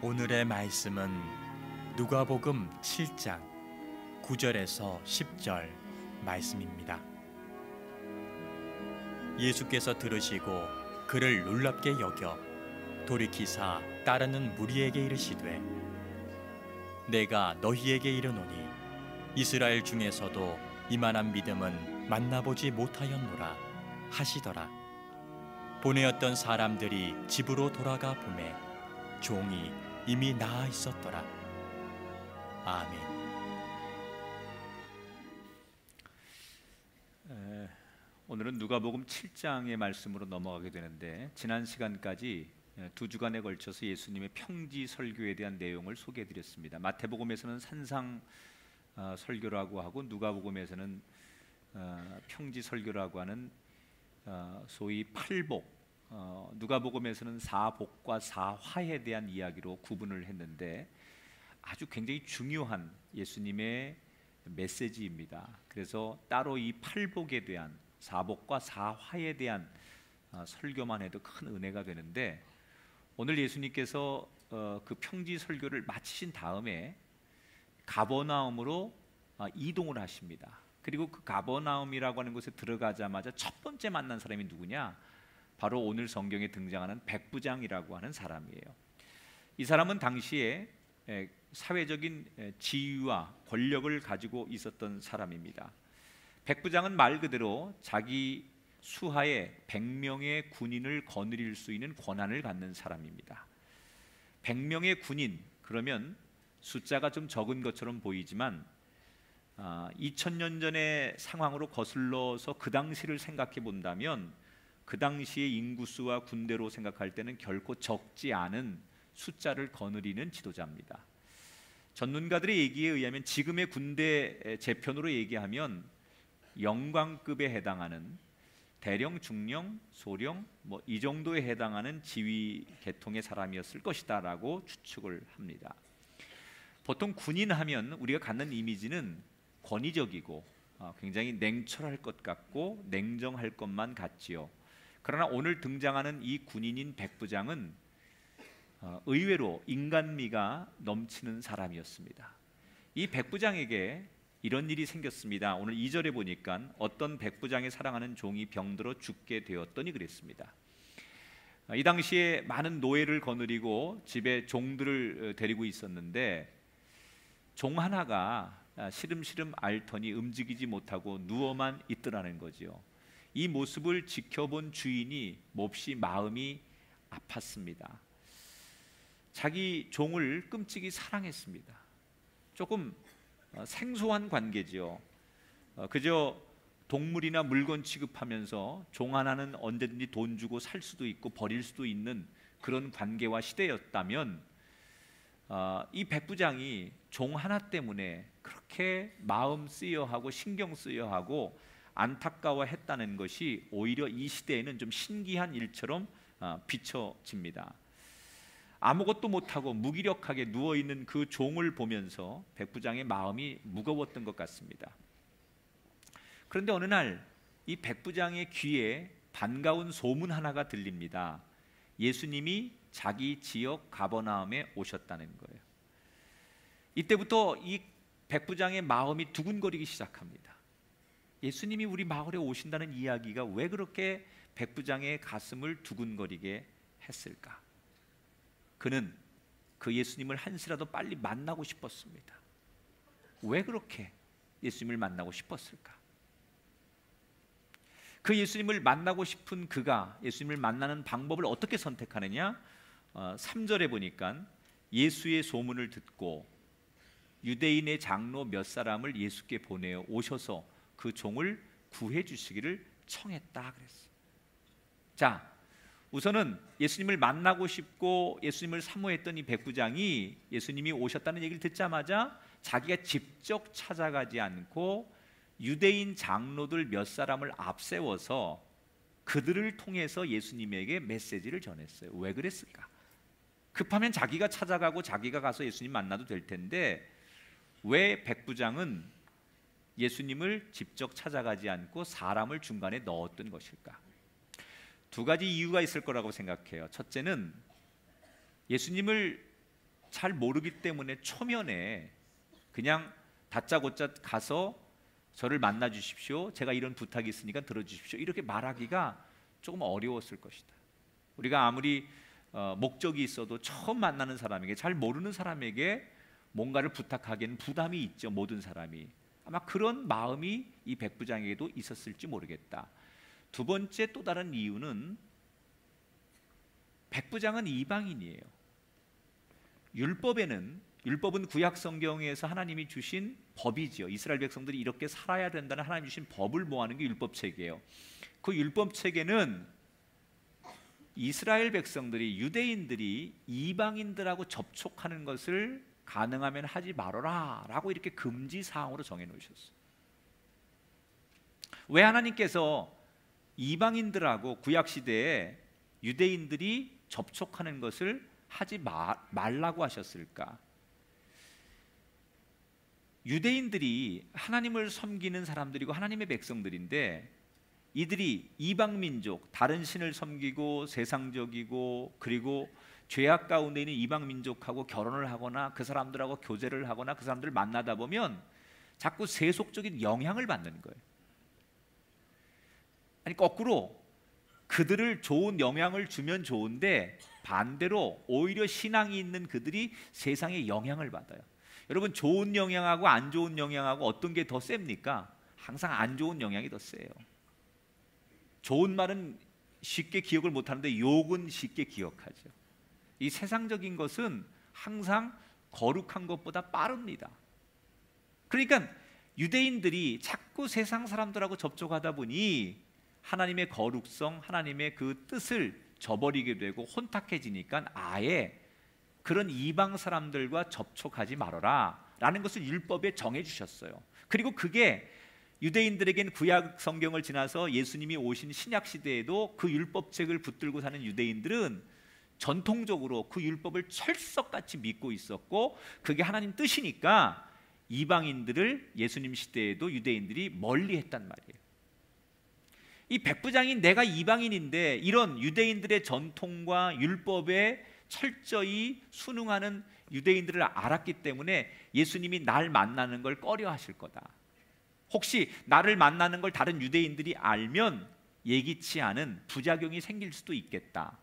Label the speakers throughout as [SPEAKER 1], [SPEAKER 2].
[SPEAKER 1] 오늘의 말씀은 누가복음 7장 9절에서 10절 말씀입니다. 예수께서 들으시고 그를 놀랍게 여겨 돌이키사 따르는 무리에게 이르시되 내가 너희에게 이르노니 이스라엘 중에서도 이만한 믿음은 만나보지 못하였노라 하시더라. 보내었던 사람들이 집으로 돌아가 보매 종이 이미 나아 있었더라. 아멘.
[SPEAKER 2] 오늘은 누가복음 7장의 말씀으로 넘어가게 되는데, 지난 시간까지 두 주간에 걸쳐서 예수님의 평지 설교에 대한 내용을 소개해드렸습니다. 마태복음에서는 산상 설교라고 하고, 누가복음에서는 평지 설교라고 하는 소위 팔복, 누가복음에서는 사복과 사화에 대한 이야기로 구분을 했는데, 아주 굉장히 중요한 예수님의 메시지입니다. 그래서 따로 이 팔복에 대한, 사복과 사화에 대한 설교만 해도 큰 은혜가 되는데, 오늘 예수님께서 그 평지 설교를 마치신 다음에 가버나움으로 이동을 하십니다. 그리고 그 가버나움이라고 하는 곳에 들어가자마자 첫 번째 만난 사람이 누구냐? 바로 오늘 성경에 등장하는 백부장이라고 하는 사람이에요. 이 사람은 당시에 사회적인 지위와 권력을 가지고 있었던 사람입니다. 백부장은 말 그대로 자기 수하에 100명의 군인을 거느릴 수 있는 권한을 갖는 사람입니다. 100명의 군인, 그러면 숫자가 좀 적은 것처럼 보이지만 2000년 전의 상황으로 거슬러서 그 당시를 생각해 본다면, 그 당시의 인구수와 군대로 생각할 때는 결코 적지 않은 숫자를 거느리는 지도자입니다. 전문가들의 얘기에 의하면 지금의 군대 재편으로 얘기하면 영광급에 해당하는, 대령, 중령, 소령 이 정도에 해당하는 지위 계통의 사람이었을 것이다 라고 추측을 합니다. 보통 군인 하면 우리가 갖는 이미지는 권위적이고 굉장히 냉철할 것 같고 냉정할 것만 같지요. 그러나 오늘 등장하는 이 군인인 백부장은 의외로 인간미가 넘치는 사람이었습니다. 이 백부장에게 이런 일이 생겼습니다. 오늘 2절에 보니까 어떤 백부장의 사랑하는 종이 병들어 죽게 되었더니 그랬습니다. 이 당시에 많은 노예를 거느리고 집에 종들을 데리고 있었는데, 종 하나가 시름시름 앓더니 움직이지 못하고 누워만 있더라는 거지요. 이 모습을 지켜본 주인이 몹시 마음이 아팠습니다. 자기 종을 끔찍이 사랑했습니다. 조금 생소한 관계지요. 그저 동물이나 물건 취급하면서 종 하나는 언제든지 돈 주고 살 수도 있고 버릴 수도 있는 그런 관계와 시대였다면, 이 백부장이 종 하나 때문에 그렇게 마음 쓰여하고 신경 쓰여하고 안타까워했다는 것이 오히려 이 시대에는 좀 신기한 일처럼 비춰집니다. 아무것도 못하고 무기력하게 누워있는 그 종을 보면서 백부장의 마음이 무거웠던 것 같습니다. 그런데 어느 날 이 백부장의 귀에 반가운 소문 하나가 들립니다. 예수님이 자기 지역 가버나움에 오셨다는 거예요. 이때부터 이 백부장의 마음이 두근거리기 시작합니다. 예수님이 우리 마을에 오신다는 이야기가 왜 그렇게 백부장의 가슴을 두근거리게 했을까? 그는 그 예수님을 한시라도 빨리 만나고 싶었습니다. 왜 그렇게 예수님을 만나고 싶었을까? 그 예수님을 만나고 싶은 그가 예수님을 만나는 방법을 어떻게 선택하느냐? 3절에 보니까 예수의 소문을 듣고 유대인의 장로 몇 사람을 예수께 보내어 오셔서 그 종을 구해 주시기를 청했다 그랬어요. 자, 우선은 예수님을 만나고 싶고 예수님을 사모했던 이 백부장이 예수님이 오셨다는 얘기를 듣자마자 자기가 직접 찾아가지 않고 유대인 장로들 몇 사람을 앞세워서 그들을 통해서 예수님에게 메시지를 전했어요. 왜 그랬을까? 급하면 자기가 찾아가고 자기가 가서 예수님 만나도 될 텐데 왜 백부장은 예수님을 직접 찾아가지 않고 사람을 중간에 넣었던 것일까? 두 가지 이유가 있을 거라고 생각해요. 첫째는 예수님을 잘 모르기 때문에 초면에 그냥 다짜고짜 가서 저를 만나 주십시오, 제가 이런 부탁이 있으니까 들어주십시오, 이렇게 말하기가 조금 어려웠을 것이다. 우리가 아무리 목적이 있어도 처음 만나는 사람에게, 잘 모르는 사람에게 뭔가를 부탁하기에는 부담이 있죠. 모든 사람이. 아마 그런 마음이 이 백부장에게도 있었을지 모르겠다. 두 번째 또 다른 이유는 백부장은 이방인이에요. 율법은 구약 성경에서 하나님이 주신 법이지요. 이스라엘 백성들이 이렇게 살아야 된다는 하나님이 주신 법을 모아놓은 게 율법책이에요. 그 율법책에는 이스라엘 백성들이, 유대인들이 이방인들하고 접촉하는 것을 가능하면 하지 말아라 라고 이렇게 금지사항으로 정해놓으셨어요. 왜 하나님께서 이방인들하고 구약시대에 유대인들이 접촉하는 것을 하지 말라고 하셨을까? 유대인들이 하나님을 섬기는 사람들이고 하나님의 백성들인데, 이들이 이방민족, 다른 신을 섬기고 세상적이고 그리고 죄악 가운데 있는 이방민족하고 결혼을 하거나 그 사람들하고 교제를 하거나 그 사람들을 만나다 보면 자꾸 세속적인 영향을 받는 거예요. 아니, 거꾸로 그들을 좋은 영향을 주면 좋은데 반대로 오히려 신앙이 있는 그들이 세상에 영향을 받아요. 여러분, 좋은 영향하고 안 좋은 영향하고 어떤 게 더 셉니까? 항상 안 좋은 영향이 더 세요. 좋은 말은 쉽게 기억을 못하는데 욕은 쉽게 기억하죠. 이 세상적인 것은 항상 거룩한 것보다 빠릅니다. 그러니까 유대인들이 자꾸 세상 사람들하고 접촉하다 보니 하나님의 거룩성, 하나님의 그 뜻을 저버리게 되고 혼탁해지니까 아예 그런 이방 사람들과 접촉하지 말아라 라는 것을 율법에 정해 주셨어요. 그리고 그게 유대인들에겐 구약 성경을 지나서 예수님이 오신 신약 시대에도 그 율법책을 붙들고 사는 유대인들은 전통적으로 그 율법을 철석같이 믿고 있었고, 그게 하나님 뜻이니까 이방인들을 예수님 시대에도 유대인들이 멀리했단 말이에요. 이 백부장이 내가 이방인인데 이런 유대인들의 전통과 율법에 철저히 순응하는 유대인들을 알았기 때문에 예수님이 날 만나는 걸 꺼려하실 거다. 혹시 나를 만나는 걸 다른 유대인들이 알면 예기치 않은 부작용이 생길 수도 있겠다.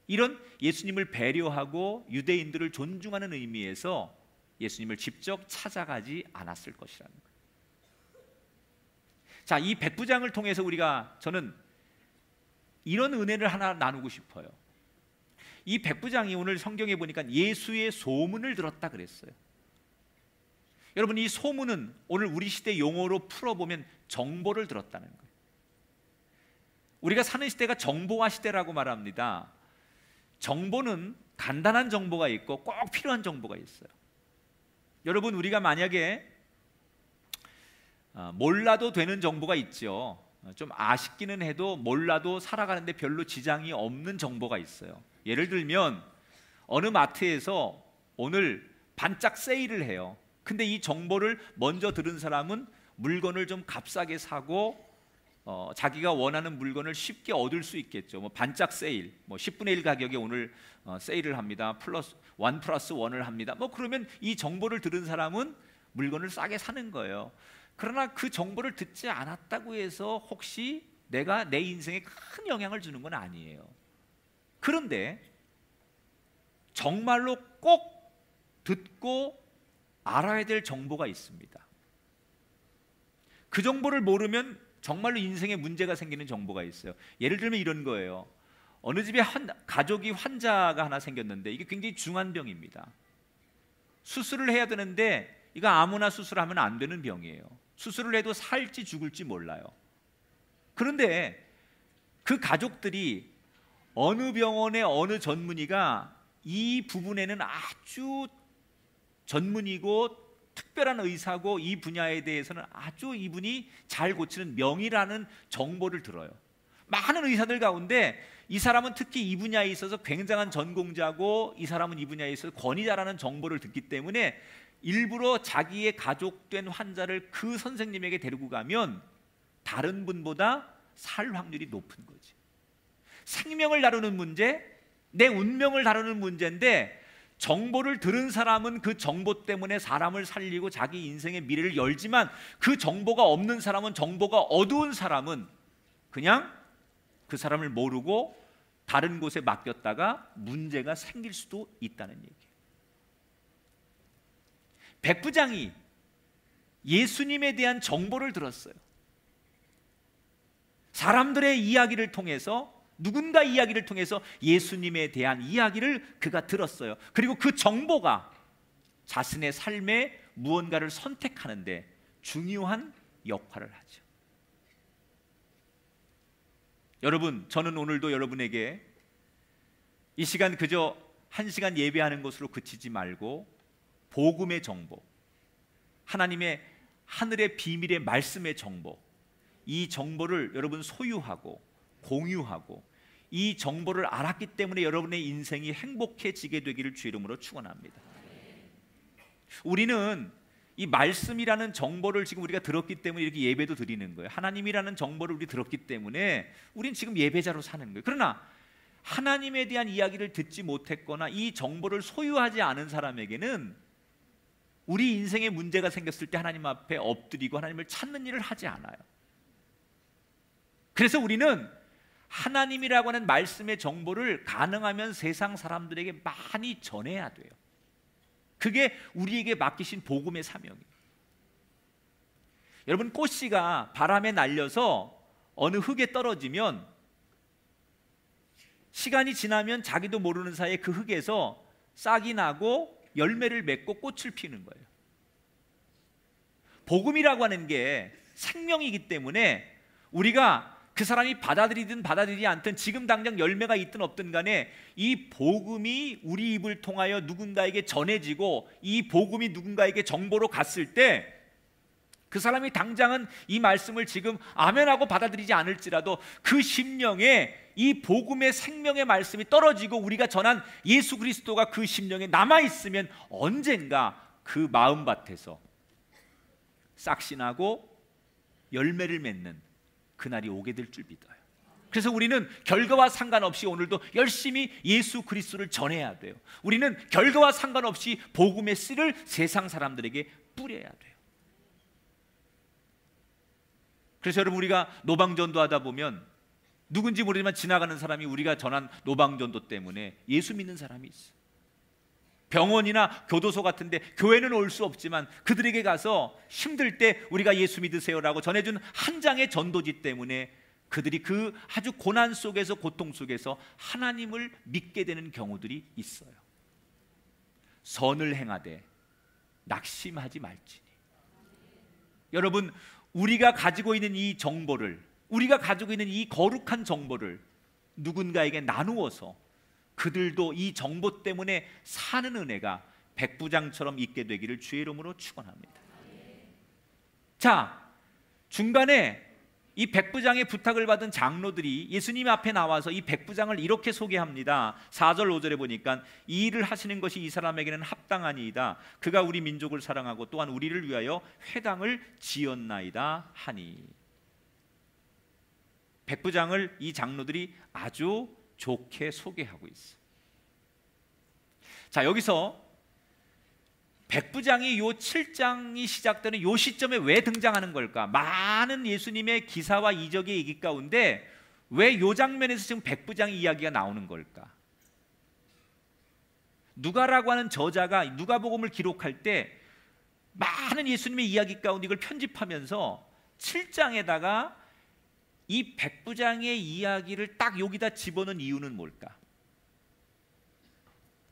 [SPEAKER 2] 이런 예수님을 배려하고 유대인들을 존중하는 의미에서 예수님을 직접 찾아가지 않았을 것이라는 거예요. 자, 이 백부장을 통해서 저는 이런 은혜를 하나 나누고 싶어요. 이 백부장이 오늘 성경에 보니까 예수의 소문을 들었다 그랬어요. 여러분, 이 소문은 오늘 우리 시대 용어로 풀어보면 정보를 들었다는 거예요. 우리가 사는 시대가 정보화 시대라고 말합니다. 정보는 간단한 정보가 있고 꼭 필요한 정보가 있어요. 여러분, 우리가 만약에 몰라도 되는 정보가 있죠. 좀 아쉽기는 해도 몰라도 살아가는데 별로 지장이 없는 정보가 있어요. 예를 들면 어느 마트에서 오늘 반짝 세일을 해요. 근데 이 정보를 먼저 들은 사람은 물건을 좀 값싸게 사고 자기가 원하는 물건을 쉽게 얻을 수 있겠죠. 뭐 반짝 세일, 뭐 10분의 1 가격에 오늘 세일을 합니다. 플러스 1 플러스 1을 합니다. 뭐 그러면 이 정보를 들은 사람은 물건을 싸게 사는 거예요. 그러나 그 정보를 듣지 않았다고 해서 혹시 내가 내 인생에 큰 영향을 주는 건 아니에요. 그런데 정말로 꼭 듣고 알아야 될 정보가 있습니다. 그 정보를 모르면 정말로 인생에 문제가 생기는 정보가 있어요. 예를 들면 이런 거예요. 어느 집에 가족이 환자가 하나 생겼는데 이게 굉장히 중한 병입니다. 수술을 해야 되는데 이거 아무나 수술하면 안 되는 병이에요. 수술을 해도 살지 죽을지 몰라요. 그런데 그 가족들이 어느 병원의 어느 전문의가 이 부분에는 아주 전문이고 특별한 의사고 이 분야에 대해서는 아주 이분이 잘 고치는 명의라는 정보를 들어요. 많은 의사들 가운데 이 사람은 특히 이 분야에 있어서 굉장한 전공자고 이 사람은 이 분야에 있어서 권위자라는 정보를 듣기 때문에 일부러 자기의 가족된 환자를 그 선생님에게 데리고 가면 다른 분보다 살 확률이 높은 거지. 생명을 다루는 문제, 내 운명을 다루는 문제인데 정보를 들은 사람은 그 정보 때문에 사람을 살리고 자기 인생의 미래를 열지만 그 정보가 없는 사람은, 정보가 어두운 사람은 그냥 그 사람을 모르고 다른 곳에 맡겼다가 문제가 생길 수도 있다는 얘기예요. 백부장이 예수님에 대한 정보를 들었어요. 사람들의 이야기를 통해서, 누군가 이야기를 통해서 예수님에 대한 이야기를 그가 들었어요. 그리고 그 정보가 자신의 삶에 무언가를 선택하는데 중요한 역할을 하죠. 여러분, 저는 오늘도 여러분에게 이 시간 그저 1시간 예배하는 것으로 그치지 말고 복음의 정보, 하나님의 하늘의 비밀의 말씀의 정보, 이 정보를 여러분 소유하고 공유하고 이 정보를 알았기 때문에 여러분의 인생이 행복해지게 되기를 주의 이름으로 축원합니다. 우리는 이 말씀이라는 정보를 지금 우리가 들었기 때문에 이렇게 예배도 드리는 거예요. 하나님이라는 정보를 우리 들었기 때문에 우린 지금 예배자로 사는 거예요. 그러나 하나님에 대한 이야기를 듣지 못했거나 이 정보를 소유하지 않은 사람에게는 우리 인생에 문제가 생겼을 때 하나님 앞에 엎드리고 하나님을 찾는 일을 하지 않아요. 그래서 우리는 하나님이라고 하는 말씀의 정보를 가능하면 세상 사람들에게 많이 전해야 돼요. 그게 우리에게 맡기신 복음의 사명이에요. 여러분, 꽃씨가 바람에 날려서 어느 흙에 떨어지면 시간이 지나면 자기도 모르는 사이에 그 흙에서 싹이 나고 열매를 맺고 꽃을 피우는 거예요. 복음이라고 하는 게 생명이기 때문에 우리가 그 사람이 받아들이든 받아들이지 않든 지금 당장 열매가 있든 없든 간에 이 복음이 우리 입을 통하여 누군가에게 전해지고 이 복음이 누군가에게 정보로 갔을 때 그 사람이 당장은 이 말씀을 지금 아멘하고 받아들이지 않을지라도 그 심령에 이 복음의 생명의 말씀이 떨어지고 우리가 전한 예수 그리스도가 그 심령에 남아있으면 언젠가 그 마음밭에서 싹이 나고 열매를 맺는 그날이 오게 될 줄 믿어요. 그래서 우리는 결과와 상관없이 오늘도 열심히 예수 그리스도를 전해야 돼요. 우리는 결과와 상관없이 복음의 씨를 세상 사람들에게 뿌려야 돼요. 그래서 여러분, 우리가 노방전도 하다 보면 누군지 모르지만 지나가는 사람이 우리가 전한 노방전도 때문에 예수 믿는 사람이 있어요. 병원이나 교도소 같은데 교회는 올 수 없지만 그들에게 가서 힘들 때 우리가 예수 믿으세요라고 전해준 한 장의 전도지 때문에 그들이 그 아주 고난 속에서, 고통 속에서 하나님을 믿게 되는 경우들이 있어요. 선을 행하되 낙심하지 말지니. 여러분, 우리가 가지고 있는 이 정보를, 우리가 가지고 있는 이 거룩한 정보를 누군가에게 나누어서 그들도 이 정보 때문에 사는 은혜가 백부장처럼 있게 되기를 주의 이름으로 축원합니다. 자, 중간에 이 백부장의 부탁을 받은 장로들이 예수님 앞에 나와서 이 백부장을 이렇게 소개합니다. 4절 5절에 보니까 이 일을 하시는 것이 이 사람에게는 합당하니이다. 그가 우리 민족을 사랑하고 또한 우리를 위하여 회당을 지었나이다 하니. 백부장을 이 장로들이 아주 좋게 소개하고 있어. 자, 여기서 백부장이 요 7장이 시작되는 요 시점에 왜 등장하는 걸까? 많은 예수님의 기사와 이적의 얘기 가운데 왜 요 장면에서 지금 백부장의 이야기가 나오는 걸까? 누가라고 하는 저자가 누가복음을 기록할 때 많은 예수님의 이야기 가운데 이걸 편집하면서 7장에다가 이 백부장의 이야기를 딱 여기다 집어넣은 이유는 뭘까?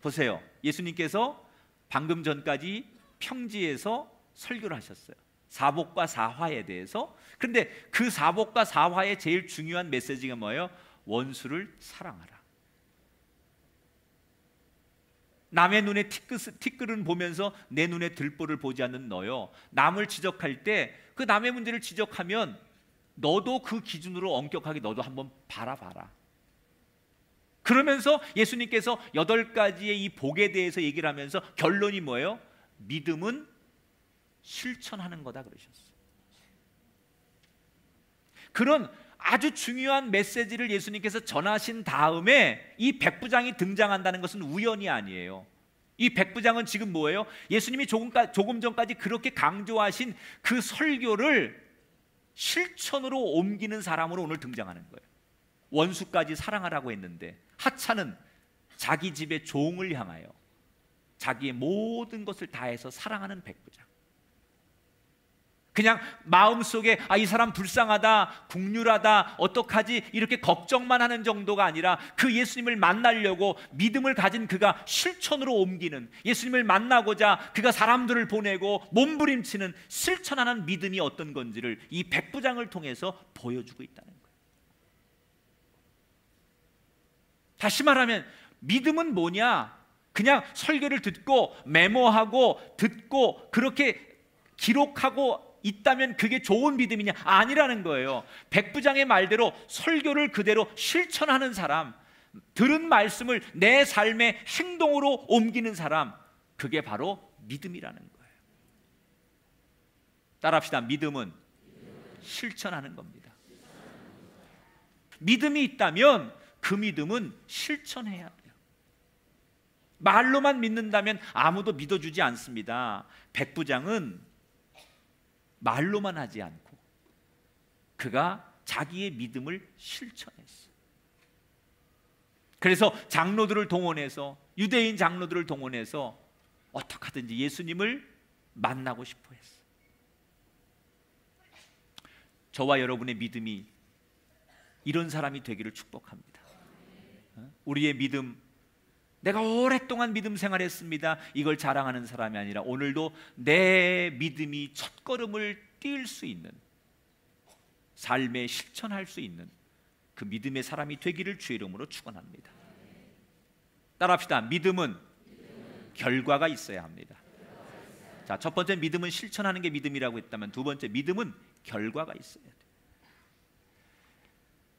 [SPEAKER 2] 보세요. 예수님께서 방금 전까지 평지에서 설교를 하셨어요. 사복과 사화에 대해서. 그런데 그 사복과 사화의 제일 중요한 메시지가 뭐예요? 원수를 사랑하라. 남의 눈에 티끌은 보면서 내 눈에 들보를 보지 않는 너요. 남을 지적할 때 그 남의 문제를 지적하면 너도 그 기준으로 엄격하게 너도 한번 바라봐라. 그러면서 예수님께서 8가지의 이 복에 대해서 얘기를 하면서 결론이 뭐예요? 믿음은 실천하는 거다 그러셨어요. 그런 아주 중요한 메시지를 예수님께서 전하신 다음에 이 백부장이 등장한다는 것은 우연이 아니에요. 이 백부장은 지금 뭐예요? 예수님이 조금 전까지 그렇게 강조하신 그 설교를 실천으로 옮기는 사람으로 오늘 등장하는 거예요. 원수까지 사랑하라고 했는데 하찮은 자기 집의 종을 향하여 자기의 모든 것을 다해서 사랑하는 백부장. 그냥 마음속에 이 사람 불쌍하다, 국률하다, 어떡하지 이렇게 걱정만 하는 정도가 아니라 그 예수님을 만나려고 믿음을 가진 그가 실천으로 옮기는, 예수님을 만나고자 그가 사람들을 보내고 몸부림치는 실천하는 믿음이 어떤 건지를 이 백부장을 통해서 보여주고 있다는 거예요. 다시 말하면 믿음은 뭐냐? 그냥 설교를 듣고 메모하고 듣고 그렇게 기록하고 있다면 그게 좋은 믿음이냐? 아니라는 거예요. 백부장의 말대로 설교를 그대로 실천하는 사람, 들은 말씀을 내 삶의 행동으로 옮기는 사람, 그게 바로 믿음이라는 거예요. 따라합시다. 믿음은 실천하는 겁니다. 믿음이 있다면 그 믿음은 실천해야 돼요. 말로만 믿는다면 아무도 믿어주지 않습니다. 백부장은 말로만 하지 않고 그가 자기의 믿음을 실천했어요. 그래서 장로들을 동원해서, 유대인 장로들을 동원해서 어떻게 하든지 예수님을 만나고 싶어 했어요. 저와 여러분의 믿음이 이런 사람이 되기를 축복합니다. 우리의 믿음, 내가 오랫동안 믿음 생활했습니다, 이걸 자랑하는 사람이 아니라 오늘도 내 믿음이 첫걸음을 뛸 수 있는, 삶에 실천할 수 있는 그 믿음의 사람이 되기를 주의 이름으로 축원합니다. 따라합시다. 믿음은 결과가 있어야 합니다. 자, 첫 번째 믿음은 실천하는 게 믿음이라고 했다면, 두 번째 믿음은 결과가 있어야 돼요.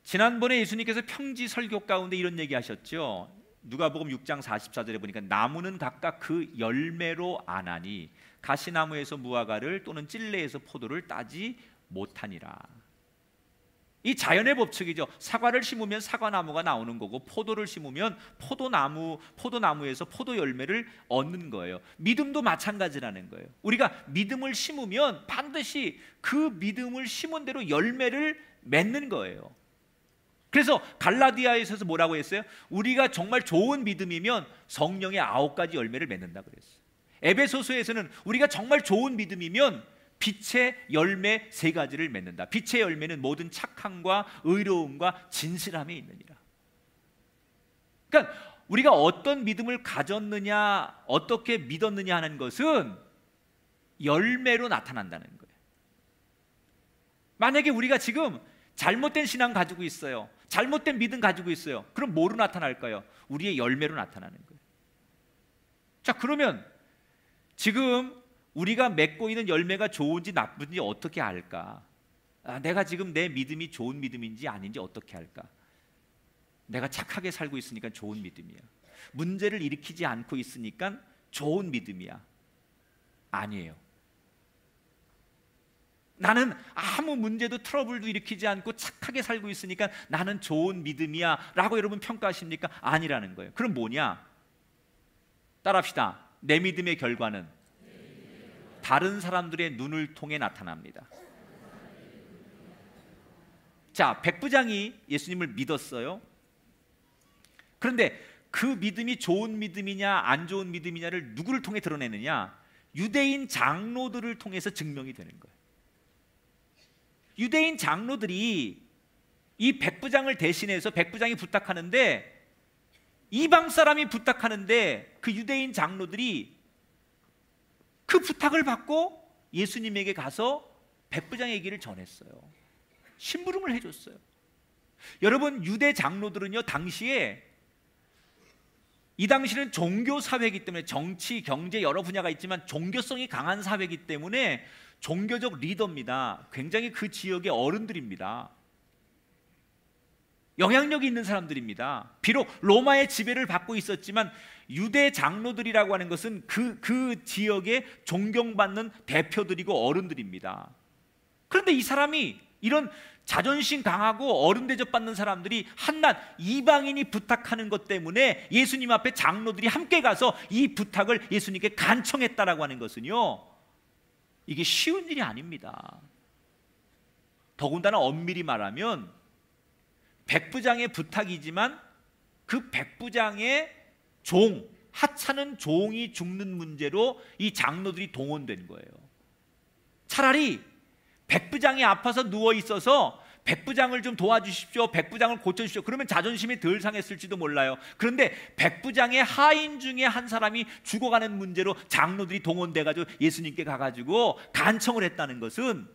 [SPEAKER 2] 지난번에 예수님께서 평지 설교 가운데 이런 얘기 하셨죠. 누가복음 6장 44절에 보니까 나무는 각각 그 열매로 아나니 가시나무에서 무화과를 또는 찔레에서 포도를 따지 못하니라. 이 자연의 법칙이죠. 사과를 심으면 사과나무가 나오는 거고, 포도를 심으면 포도나무에서 포도 열매를 얻는 거예요. 믿음도 마찬가지라는 거예요. 우리가 믿음을 심으면 반드시 그 믿음을 심은 대로 열매를 맺는 거예요. 그래서 갈라디아에서 뭐라고 했어요? 우리가 정말 좋은 믿음이면 성령의 9가지 열매를 맺는다 그랬어요. 에베소서에서는 우리가 정말 좋은 믿음이면 빛의 열매 3가지를 맺는다. 빛의 열매는 모든 착함과 의로움과 진실함에 있느니라. 그러니까 우리가 어떤 믿음을 가졌느냐, 어떻게 믿었느냐 하는 것은 열매로 나타난다는 거예요. 만약에 우리가 지금 잘못된 신앙 가지고 있어요, 잘못된 믿음 가지고 있어요, 그럼 뭐로 나타날까요? 우리의 열매로 나타나는 거예요. 자, 그러면 지금 우리가 맺고 있는 열매가 좋은지 나쁜지 어떻게 알까? 내가 지금 내 믿음이 좋은 믿음인지 아닌지 어떻게 알까? 내가 착하게 살고 있으니까 좋은 믿음이야, 문제를 일으키지 않고 있으니까 좋은 믿음이야. 아니에요. 나는 아무 문제도 트러블도 일으키지 않고 착하게 살고 있으니까 나는 좋은 믿음이야 라고 여러분 평가하십니까? 아니라는 거예요. 그럼 뭐냐? 따라합시다. 내 믿음의 결과는 다른 사람들의 눈을 통해 나타납니다. 자, 백부장이 예수님을 믿었어요. 그런데 그 믿음이 좋은 믿음이냐 안 좋은 믿음이냐를 누구를 통해 드러내느냐? 유대인 장로들을 통해서 증명이 되는 거예요. 유대인 장로들이 이 백부장을 대신해서, 백부장이 부탁하는데, 이방 사람이 부탁하는데 그 유대인 장로들이 그 부탁을 받고 예수님에게 가서 백부장의 얘기를 전했어요. 심부름을 해줬어요. 여러분, 유대 장로들은요, 당시에, 이 당시는 종교 사회이기 때문에, 정치, 경제 여러 분야가 있지만 종교성이 강한 사회이기 때문에 종교적 리더입니다. 굉장히 그 지역의 어른들입니다. 영향력이 있는 사람들입니다. 비록 로마의 지배를 받고 있었지만 유대 장로들이라고 하는 것은 그 지역에 존경받는 대표들이고 어른들입니다. 그런데 이 사람이 이런 자존심 강하고 어른 대접받는 사람들이 한낱 이방인이 부탁하는 것 때문에 예수님 앞에 장로들이 함께 가서 이 부탁을 예수님께 간청했다라고 하는 것은요, 이게 쉬운 일이 아닙니다. 더군다나 엄밀히 말하면 백부장의 부탁이지만 그 백부장의 종, 하찮은 종이 죽는 문제로 이 장로들이 동원된 거예요. 차라리 백부장이 아파서 누워 있어서 백부장을 좀 도와주십시오, 백부장을 고쳐주십시오, 그러면 자존심이 덜 상했을지도 몰라요. 그런데 백부장의 하인 중에 한 사람이 죽어가는 문제로 장로들이 동원돼가지고 예수님께 가가지고 간청을 했다는 것은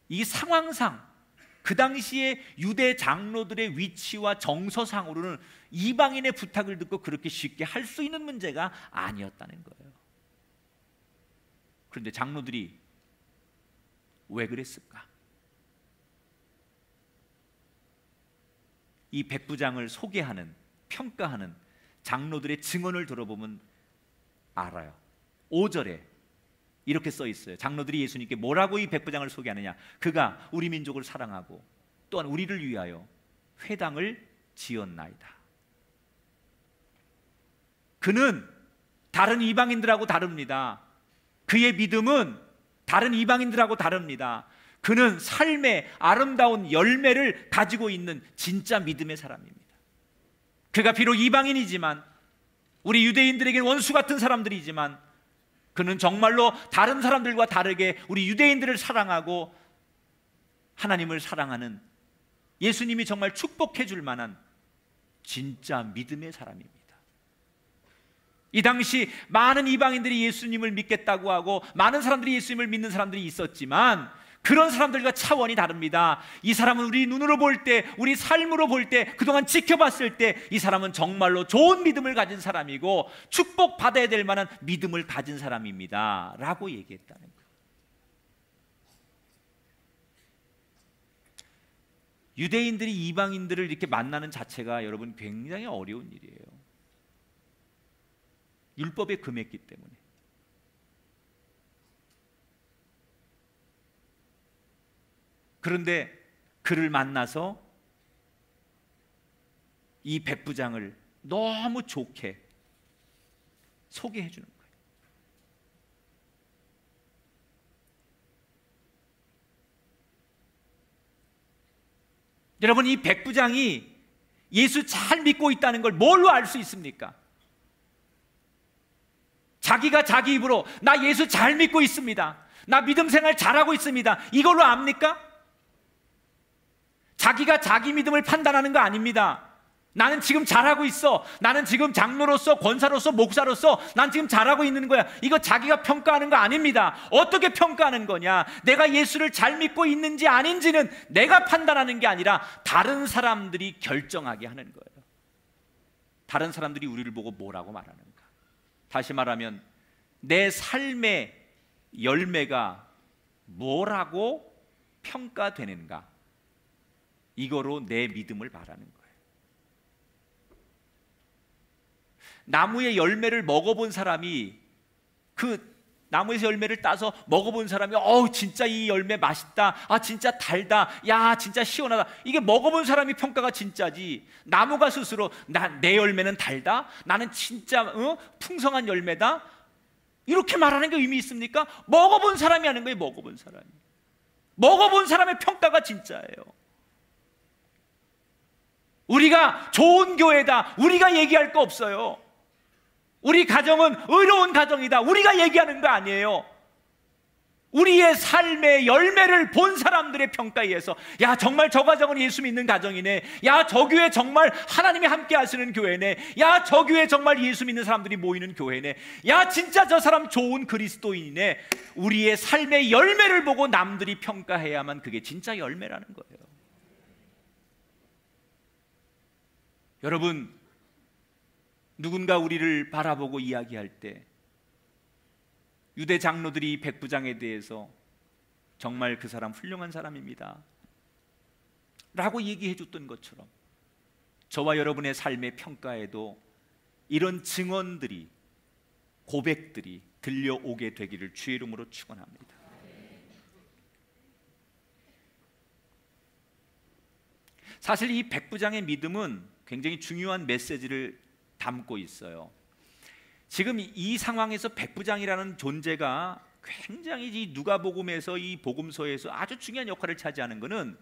[SPEAKER 2] 이 상황상 그 당시에 유대 장로들의 위치와 정서상으로는 이방인의 부탁을 듣고 그렇게 쉽게 할 수 있는 문제가 아니었다는 거예요. 그런데 장로들이 왜 그랬을까? 이 백부장을 소개하는, 평가하는 장로들의 증언을 들어보면 알아요. 5절에 이렇게 써 있어요. 장로들이 예수님께 뭐라고 이 백부장을 소개하느냐? 그가 우리 민족을 사랑하고 또한 우리를 위하여 회당을 지었나이다. 그는 다른 이방인들하고 다릅니다. 그의 믿음은 다른 이방인들하고 다릅니다. 그는 삶의 아름다운 열매를 가지고 있는 진짜 믿음의 사람입니다. 그가 비록 이방인이지만, 우리 유대인들에게 원수 같은 사람들이지만, 그는 정말로 다른 사람들과 다르게 우리 유대인들을 사랑하고 하나님을 사랑하는, 예수님이 정말 축복해 줄 만한 진짜 믿음의 사람입니다. 이 당시 많은 이방인들이 예수님을 믿겠다고 하고 많은 사람들이 예수님을 믿는 사람들이 있었지만 그런 사람들과 차원이 다릅니다. 이 사람은 우리 눈으로 볼 때, 우리 삶으로 볼 때, 그동안 지켜봤을 때 이 사람은 정말로 좋은 믿음을 가진 사람이고 축복받아야 될 만한 믿음을 가진 사람입니다 라고 얘기했다는 거예요. 유대인들이 이방인들을 이렇게 만나는 자체가 여러분 굉장히 어려운 일이에요. 율법에 금했기 때문에. 그런데 그를 만나서 이 백부장을 너무 좋게 소개해 주는 거예요. 여러분, 이 백부장이 예수 잘 믿고 있다는 걸 뭘로 알 수 있습니까? 자기가 자기 입으로 나 예수 잘 믿고 있습니다, 나 믿음 생활 잘하고 있습니다, 이걸로 압니까? 자기가 자기 믿음을 판단하는 거 아닙니다. 나는 지금 잘하고 있어, 나는 지금 장로로서, 권사로서, 목사로서 난 지금 잘하고 있는 거야, 이거 자기가 평가하는 거 아닙니다. 어떻게 평가하는 거냐? 내가 예수를 잘 믿고 있는지 아닌지는 내가 판단하는 게 아니라 다른 사람들이 결정하게 하는 거예요. 다른 사람들이 우리를 보고 뭐라고 말하는가? 다시 말하면 내 삶의 열매가 뭐라고 평가되는가, 이거로 내 믿음을 말하는 거예요. 나무의 열매를 먹어본 사람이, 그 나무에서 열매를 따서 먹어본 사람이 진짜 이 열매 맛있다, 진짜 달다, 야 진짜 시원하다, 이게 먹어본 사람이 평가가 진짜지, 나무가 스스로 내 열매는 달다, 나는 진짜 풍성한 열매다, 이렇게 말하는 게 의미 있습니까? 먹어본 사람이 하는 거예요. 먹어본 사람이. 먹어본 사람의 평가가 진짜예요. 우리가 좋은 교회다, 우리가 얘기할 거 없어요. 우리 가정은 의로운 가정이다, 우리가 얘기하는 거 아니에요. 우리의 삶의 열매를 본 사람들의 평가에 의해서, 야 정말 저 가정은 예수 믿는 가정이네, 야 저 교회 정말 하나님이 함께 하시는 교회네, 야 저 교회 정말 예수 믿는 사람들이 모이는 교회네, 야 진짜 저 사람 좋은 그리스도인이네. 우리의 삶의 열매를 보고 남들이 평가해야만 그게 진짜 열매라는 거예요. 여러분, 누군가 우리를 바라보고 이야기할 때 유대 장로들이 이 백부장에 대해서 정말 그 사람 훌륭한 사람입니다 라고 얘기해 줬던 것처럼 저와 여러분의 삶의 평가에도 이런 증언들이, 고백들이 들려오게 되기를 주의 이름으로 축원합니다. 사실 이 백부장의 믿음은 굉장히 중요한 메시지를 담고 있어요. 지금 이 상황에서 백부장이라는 존재가 굉장히 이 누가복음에서, 이 복음서에서 아주 중요한 역할을 차지하는 것은,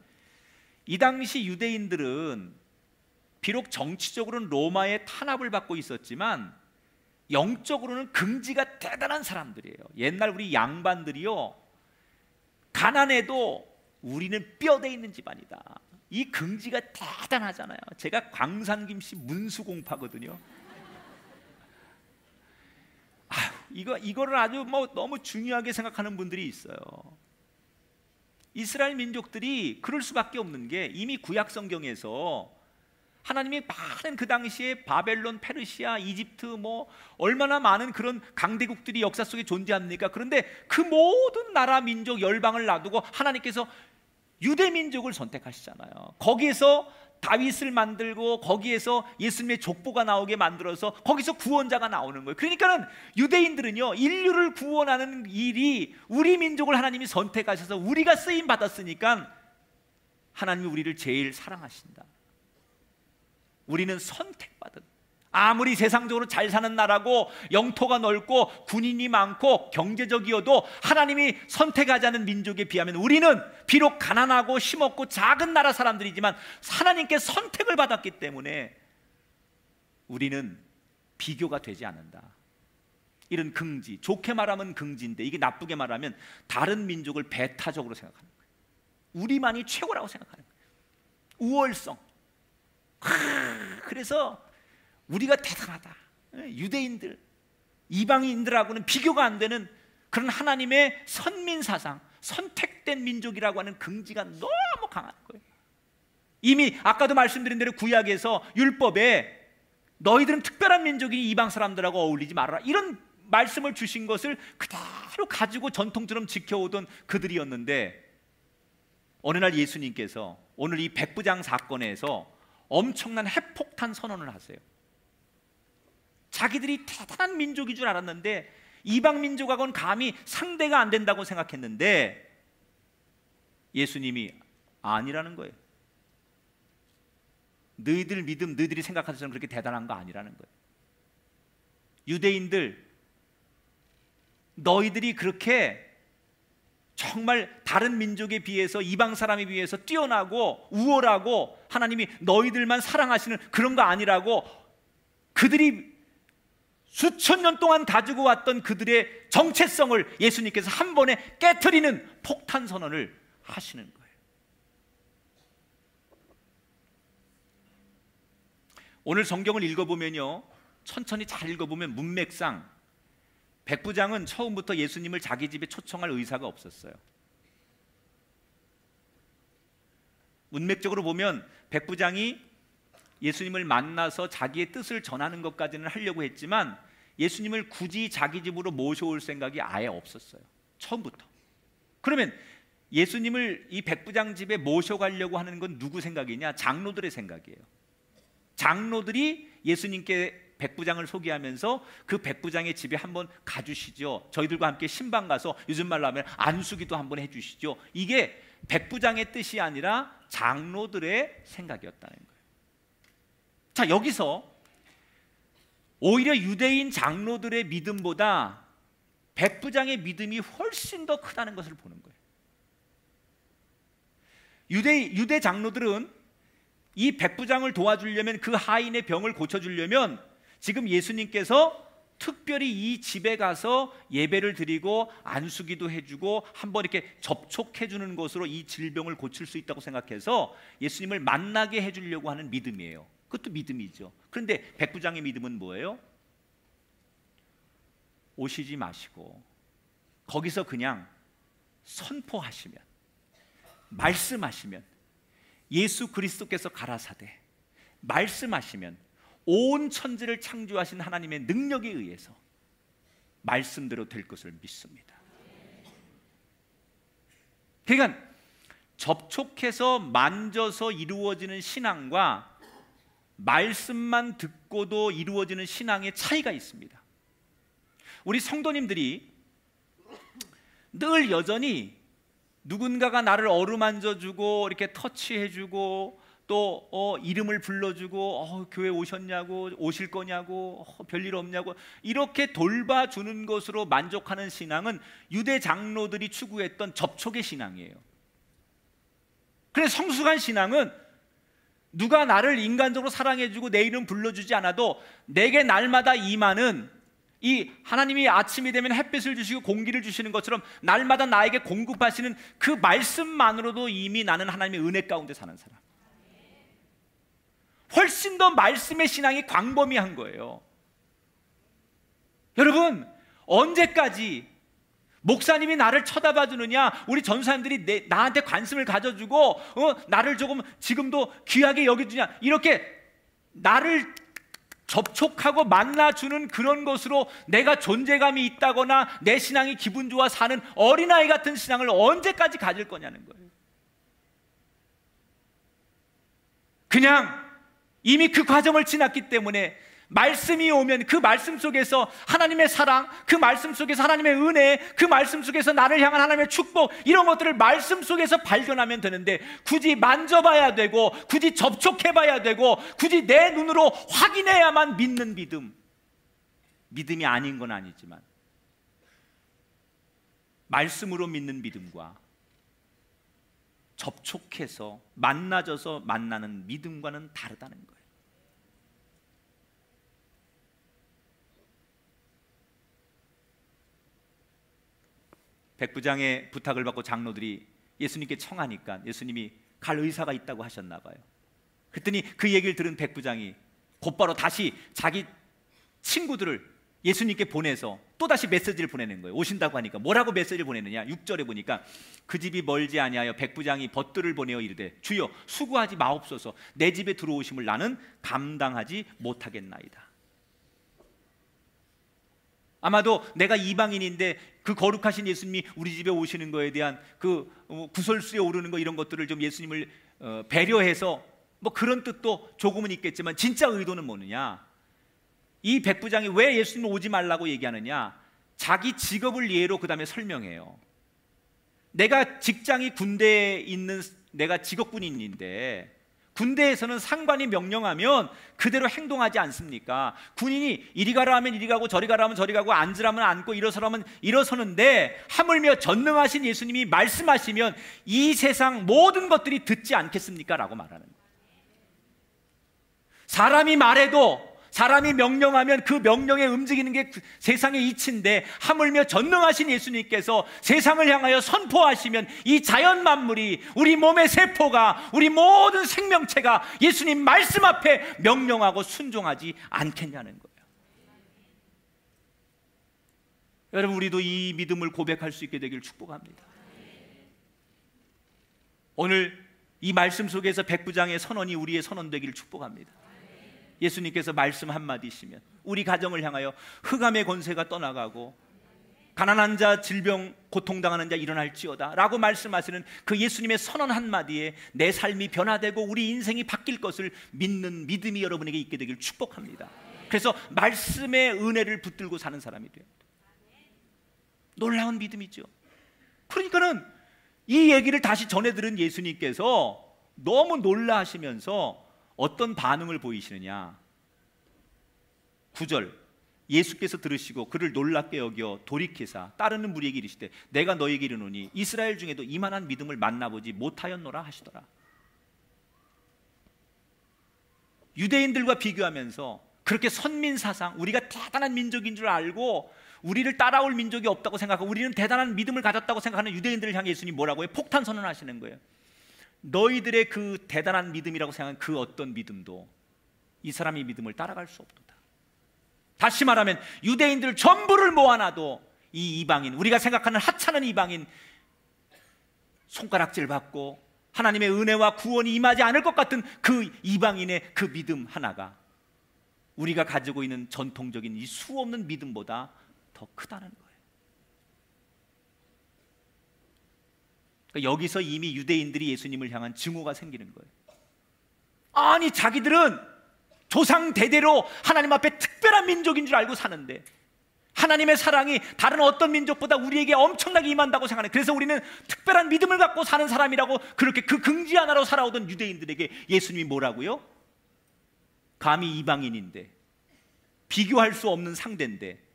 [SPEAKER 2] 이 당시 유대인들은 비록 정치적으로는 로마의 탄압을 받고 있었지만 영적으로는 긍지가 대단한 사람들이에요. 옛날 우리 양반들이요, 가난해도 우리는 뼈대 있는 집안이다, 이 긍지가 대단하잖아요. 제가 광산김씨 문수공파거든요. 이거를 아주 너무 중요하게 생각하는 분들이 있어요. 이스라엘 민족들이 그럴 수밖에 없는 게, 이미 구약 성경에서 하나님이 많은 그 당시에 바벨론, 페르시아, 이집트 얼마나 많은 그런 강대국들이 역사 속에 존재합니까? 그런데 그 모든 나라, 민족, 열방을 놔두고 하나님께서 유대 민족을 선택하시잖아요. 거기에서 다윗을 만들고 거기에서 예수님의 족보가 나오게 만들어서 거기서 구원자가 나오는 거예요. 그러니까는 유대인들은요, 인류를 구원하는 일이 우리 민족을 하나님이 선택하셔서 우리가 쓰임 받았으니까 하나님이 우리를 제일 사랑하신다. 우리는 선택받은, 아무리 세상적으로 잘 사는 나라고 영토가 넓고 군인이 많고 경제적이어도 하나님이 선택하자는 민족에 비하면 우리는 비록 가난하고 힘없고 작은 나라 사람들이지만 하나님께 선택을 받았기 때문에 우리는 비교가 되지 않는다. 이런 긍지, 좋게 말하면 긍지인데 이게 나쁘게 말하면 다른 민족을 배타적으로 생각하는 거예요. 우리만이 최고라고 생각하는 거예요. 우월성. 그래서 우리가 대단하다, 유대인들, 이방인들하고는 비교가 안 되는 그런 하나님의 선민사상, 선택된 민족이라고 하는 긍지가 너무 강한 거예요. 이미 아까도 말씀드린 대로 구약에서 율법에 너희들은 특별한 민족이니 이방 사람들하고 어울리지 말아라, 이런 말씀을 주신 것을 그대로 가지고 전통처럼 지켜오던 그들이었는데, 어느 날 예수님께서 오늘 이 백부장 사건에서 엄청난 핵폭탄 선언을 하세요. 자기들이 대단한 민족인 줄 알았는데, 이방 민족하고는 감히 상대가 안 된다고 생각했는데 예수님이 아니라는 거예요. 너희들 믿음, 너희들이 생각하는 것처럼 그렇게 대단한 거 아니라는 거예요. 유대인들, 너희들이 그렇게 정말 다른 민족에 비해서, 이방 사람에 비해서 뛰어나고 우월하고 하나님이 너희들만 사랑하시는 그런 거 아니라고, 그들이 수천 년 동안 가지고 왔던 그들의 정체성을 예수님께서 한 번에 깨트리는 폭탄 선언을 하시는 거예요. 오늘 성경을 읽어보면요, 천천히 잘 읽어보면 문맥상 백부장은 처음부터 예수님을 자기 집에 초청할 의사가 없었어요. 문맥적으로 보면 백부장이 예수님을 만나서 자기의 뜻을 전하는 것까지는 하려고 했지만 예수님을 굳이 자기 집으로 모셔올 생각이 아예 없었어요, 처음부터. 그러면 예수님을 이 백부장 집에 모셔가려고 하는 건 누구 생각이냐? 장로들의 생각이에요. 장로들이 예수님께 백부장을 소개하면서 그 백부장의 집에 한번 가주시죠, 저희들과 함께 신방 가서 요즘 말로 하면 안수기도 한번 해주시죠. 이게 백부장의 뜻이 아니라 장로들의 생각이었다는 거예요. 자, 여기서 오히려 유대인 장로들의 믿음보다 백부장의 믿음이 훨씬 더 크다는 것을 보는 거예요. 유대 장로들은 이 백부장을 도와주려면, 그 하인의 병을 고쳐주려면 지금 예수님께서 특별히 이 집에 가서 예배를 드리고 안수기도 해주고 한번 이렇게 접촉해주는 것으로 이 질병을 고칠 수 있다고 생각해서 예수님을 만나게 해주려고 하는 믿음이에요. 그것도 믿음이죠. 그런데 백부장의 믿음은 뭐예요? 오시지 마시고 거기서 그냥 선포하시면, 말씀하시면, 예수 그리스도께서 가라사대 말씀하시면 온 천지를 창조하신 하나님의 능력에 의해서 말씀대로 될 것을 믿습니다. 그러니까 접촉해서 만져서 이루어지는 신앙과 말씀만 듣고도 이루어지는 신앙의 차이가 있습니다. 우리 성도님들이 늘 여전히 누군가가 나를 어루만져주고 이렇게 터치해주고 또 이름을 불러주고 교회 오셨냐고, 오실 거냐고, 별일 없냐고 이렇게 돌봐주는 것으로 만족하는 신앙은 유대 장로들이 추구했던 접촉의 신앙이에요. 그래서 성숙한 신앙은 누가 나를 인간적으로 사랑해주고 내 이름 불러주지 않아도 내게 날마다 임하는 이 하나님이 아침이 되면 햇빛을 주시고 공기를 주시는 것처럼 날마다 나에게 공급하시는 그 말씀만으로도 이미 나는 하나님의 은혜 가운데 사는 사람. 훨씬 더 말씀의 신앙이 광범위한 거예요. 여러분, 언제까지 목사님이 나를 쳐다봐 주느냐, 우리 전사님들이 나한테 관심을 가져주고 나를 조금 지금도 귀하게 여겨주냐, 이렇게 나를 접촉하고 만나주는 그런 것으로 내가 존재감이 있다거나 내 신앙이 기분 좋아 사는 어린아이 같은 신앙을 언제까지 가질 거냐는 거예요. 그냥 이미 그 과정을 지났기 때문에 말씀이 오면 그 말씀 속에서 하나님의 사랑, 그 말씀 속에서 하나님의 은혜, 그 말씀 속에서 나를 향한 하나님의 축복, 이런 것들을 말씀 속에서 발견하면 되는데 굳이 만져봐야 되고 굳이 접촉해봐야 되고 굳이 내 눈으로 확인해야만 믿는 믿음이 아닌 건 아니지만 말씀으로 믿는 믿음과 접촉해서 만나져서 만나는 믿음과는 다르다는 거예요. 백부장의 부탁을 받고 장로들이 예수님께 청하니까 예수님이 갈 의사가 있다고 하셨나 봐요. 그랬더니 그 얘기를 들은 백부장이 곧바로 다시 자기 친구들을 예수님께 보내서 또다시 메시지를 보내는 거예요. 오신다고 하니까 뭐라고 메시지를 보내느냐, 6절에 보니까 그 집이 멀지 아니하여 백부장이 벗들을 보내어 이르되 주여 수고하지 마옵소서, 내 집에 들어오심을 나는 감당하지 못하겠나이다. 아마도 내가 이방인인데 그 거룩하신 예수님이 우리 집에 오시는 거에 대한 그 구설수에 오르는 거, 이런 것들을 좀 예수님을 배려해서 뭐 그런 뜻도 조금은 있겠지만 진짜 의도는 뭐느냐, 이 백부장이 왜 예수님을 오지 말라고 얘기하느냐, 자기 직업을 예로 그 다음에 설명해요. 내가 직장이 군대에 있는, 내가 직업군인인데 군대에서는 상관이 명령하면 그대로 행동하지 않습니까? 군인이 이리 가라 하면 이리 가고 저리 가라 하면 저리 가고 앉으라면 앉고 일어서라면 일어서는데 하물며 전능하신 예수님이 말씀하시면 이 세상 모든 것들이 듣지 않겠습니까? 라고 말하는 거예요. 사람이 말해도, 사람이 명령하면 그 명령에 움직이는 게 세상의 이치인데 하물며 전능하신 예수님께서 세상을 향하여 선포하시면 이 자연 만물이, 우리 몸의 세포가, 우리 모든 생명체가 예수님 말씀 앞에 명령하고 순종하지 않겠냐는 거예요. 여러분, 우리도 이 믿음을 고백할 수 있게 되길 축복합니다. 오늘 이 말씀 속에서 백부장의 선언이 우리의 선언 되기를 축복합니다. 예수님께서 말씀 한마디시면 우리 가정을 향하여 흑암의 권세가 떠나가고 가난한 자, 질병, 고통당하는 자 일어날지어다 라고 말씀하시는 그 예수님의 선언 한마디에 내 삶이 변화되고 우리 인생이 바뀔 것을 믿는 믿음이 여러분에게 있게 되길 축복합니다. 그래서 말씀의 은혜를 붙들고 사는 사람이 돼요. 놀라운 믿음이죠. 그러니까는 이 얘기를 다시 전해 들은 예수님께서 너무 놀라시면서 어떤 반응을 보이시느냐, 9절, 예수께서 들으시고 그를 놀랍게 여겨 돌이키사 따르는 무리에게 이르시되 내가 너에게 이르노니 이스라엘 중에도 이만한 믿음을 만나보지 못하였노라 하시더라. 유대인들과 비교하면서 그렇게 선민사상, 우리가 대단한 민족인 줄 알고 우리를 따라올 민족이 없다고 생각하고 우리는 대단한 믿음을 가졌다고 생각하는 유대인들을 향해 예수님이 뭐라고 해요? 폭탄 선언하시는 거예요. 너희들의 그 대단한 믿음이라고 생각하는 그 어떤 믿음도 이 사람의 믿음을 따라갈 수 없도다. 다시 말하면 유대인들 전부를 모아놔도 이 이방인, 우리가 생각하는 하찮은 이방인, 손가락질 받고 하나님의 은혜와 구원이 임하지 않을 것 같은 그 이방인의 그 믿음 하나가 우리가 가지고 있는 전통적인 이 수없는 믿음보다 더 크다는 거예요. 그러니까 여기서 이미 유대인들이 예수님을 향한 증오가 생기는 거예요. 아니, 자기들은 조상 대대로 하나님 앞에 특별한 민족인 줄 알고 사는데 하나님의 사랑이 다른 어떤 민족보다 우리에게 엄청나게 임한다고 생각하는, 그래서 우리는 특별한 믿음을 갖고 사는 사람이라고 그렇게 그 긍지 하나로 살아오던 유대인들에게 예수님이 뭐라고요? 감히 이방인인데, 비교할 수 없는 상대인데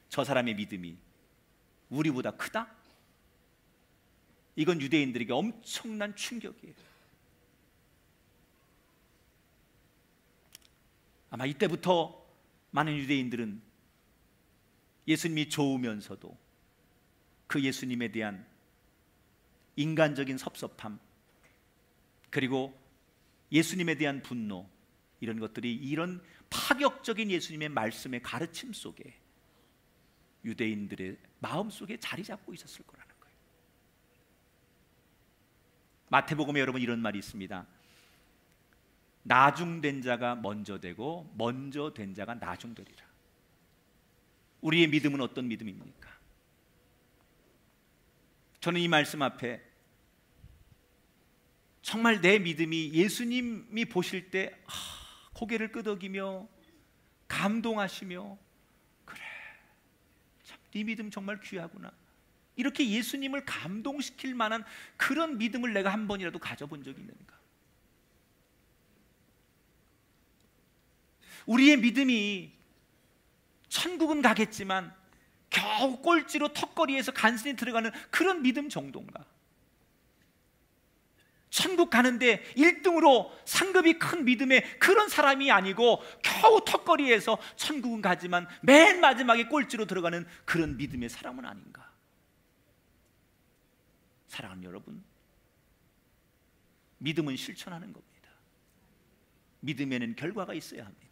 [SPEAKER 2] 저 사람의 믿음이 우리보다 크다? 이건 유대인들에게 엄청난 충격이에요. 아마 이때부터 많은 유대인들은 예수님이 좋으면서도 그 예수님에 대한 인간적인 섭섭함, 그리고 예수님에 대한 분노, 이런 것들이 이런 파격적인 예수님의 말씀의 가르침 속에 유대인들의 마음속에 자리 잡고 있었을 거라는 거예요. 마태복음에 여러분 이런 말이 있습니다. 나중된 자가 먼저 되고 먼저 된 자가 나중되리라. 우리의 믿음은 어떤 믿음입니까? 저는 이 말씀 앞에 정말 내 믿음이 예수님이 보실 때 고개를 끄덕이며 감동하시며, 그래, 참 네 믿음 정말 귀하구나, 이렇게 예수님을 감동시킬 만한 그런 믿음을 내가 한 번이라도 가져본 적이 있는가? 우리의 믿음이 천국은 가겠지만 겨우 꼴찌로 턱걸이에서 간신히 들어가는 그런 믿음 정도인가? 천국 가는데 1등으로 상급이 큰 믿음의 그런 사람이 아니고 겨우 턱걸이에서 천국은 가지만 맨 마지막에 꼴찌로 들어가는 그런 믿음의 사람은 아닌가? 사랑하는 여러분, 믿음은 실천하는 겁니다. 믿음에는 결과가 있어야 합니다.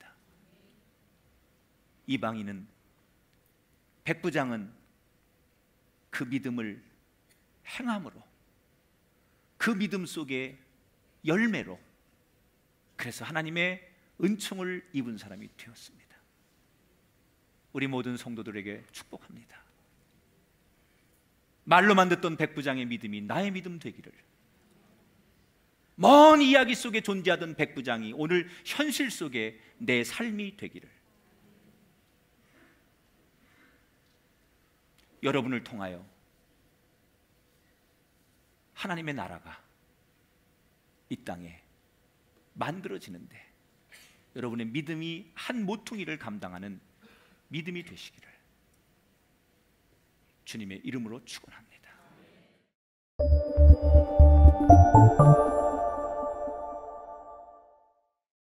[SPEAKER 2] 이방인은, 백부장은 그 믿음을 행함으로, 그 믿음 속에 열매로, 그래서 하나님의 은총을 입은 사람이 되었습니다. 우리 모든 성도들에게 축복합니다. 말로만 듣던 백부장의 믿음이 나의 믿음 되기를, 먼 이야기 속에 존재하던 백부장이 오늘 현실 속에 내 삶이 되기를, 여러분을 통하여 하나님의 나라가 이 땅에 만들어지는데 여러분의 믿음이 한 모퉁이를 감당하는 믿음이 되시기를 주님의 이름으로 축원합니다.